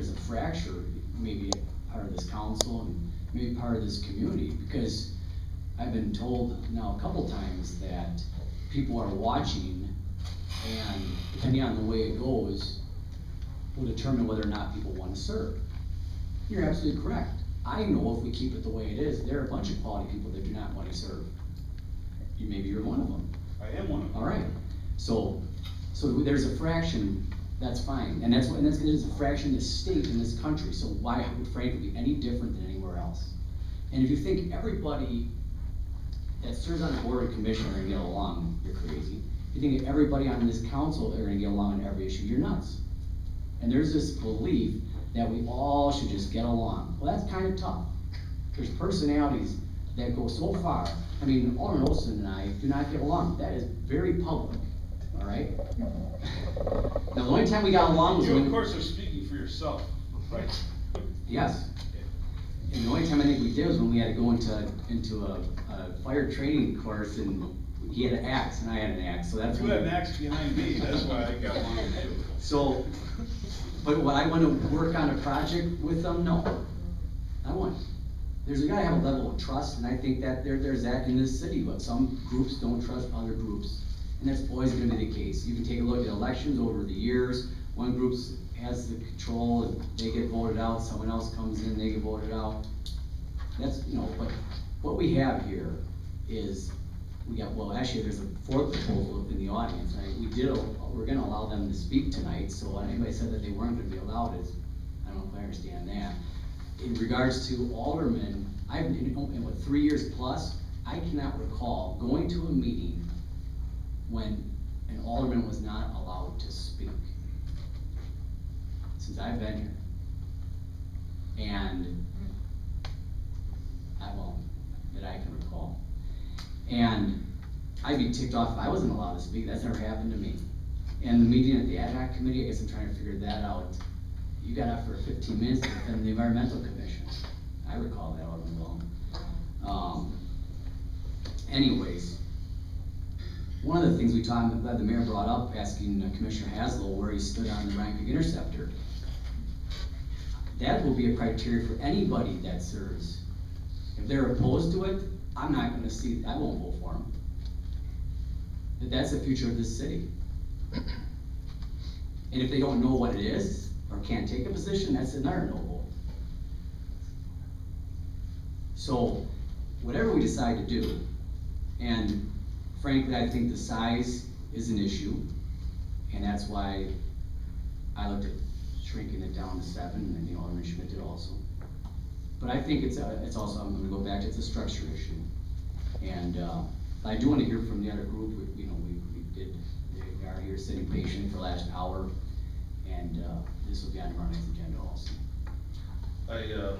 there's a fracture, maybe part of this council and maybe part of this community, because I've been told now a couple times that people are watching, and depending on the way it goes, will determine whether or not people want to serve. You're absolutely correct. I know if we keep it the way it is, there are a bunch of quality people that do not want to serve. Maybe you're one of them. I am one of them. All right. So there's a fraction. That's fine, and that's there's a fraction in this state, in this country. So why would Frank be any different than anywhere else? And if you think everybody that serves on the board and commission are gonna get along, you're crazy. If you think everybody on this council are gonna get along on every issue, you're nuts. And there's this belief that we all should just get along. Well, that's kind of tough. There's personalities that go so far. I mean, Alderman Olson and I do not get along. That is very public, all right? Now, the only time we got along was you, when— of course, are speaking for yourself, right? Yes. And the only time I think we did was when we had to go into a fire training course, and he had an axe and I had an axe. So that's— You had an axe behind me, that's why I got along with you. So, but would I want to work on a project with them? No, I wouldn't. You gotta have a level of trust, and I think that there's that in this city, but some groups don't trust other groups. And that's always gonna be the case. You can take a look at elections over the years. One group has the control and they get voted out, someone else comes in, they get voted out. That's, but what we have here is, well, actually there's a fourth proposal in the audience. We're gonna allow them to speak tonight, so when anybody said that they weren't gonna be allowed, I don't know if I understand that. In regards to aldermen, I've been in what, 3 years plus, I cannot recall going to a meeting when an alderman was not allowed to speak since I've been here. And that I can recall. And I'd be ticked off if I wasn't allowed to speak. That's never happened to me. And the meeting at the ad hoc committee, I guess I'm trying to figure that out. You got up for 15 minutes to defend the environmental commission. I recall that, Alderman Wilhelm. Anyways, one of the things that the mayor brought up, asking Commissioner Haslow where he stood on the Rhinebeck Interceptor. That will be a criteria for anybody that serves. If they're opposed to it, I won't vote for them. But that's the future of this city. And if they don't know what it is, or can't take a position, that's another no vote. So, whatever we decide to do, and frankly, I think the size is an issue, and that's why I looked at shrinking it down to 7, and the Alderman Schmidt did also. But I think it's also, I'm going to go back to, it's a structure issue. And I do want to hear from the other group. We are here sitting patient for the last hour, and this will be on tomorrow night's agenda also. I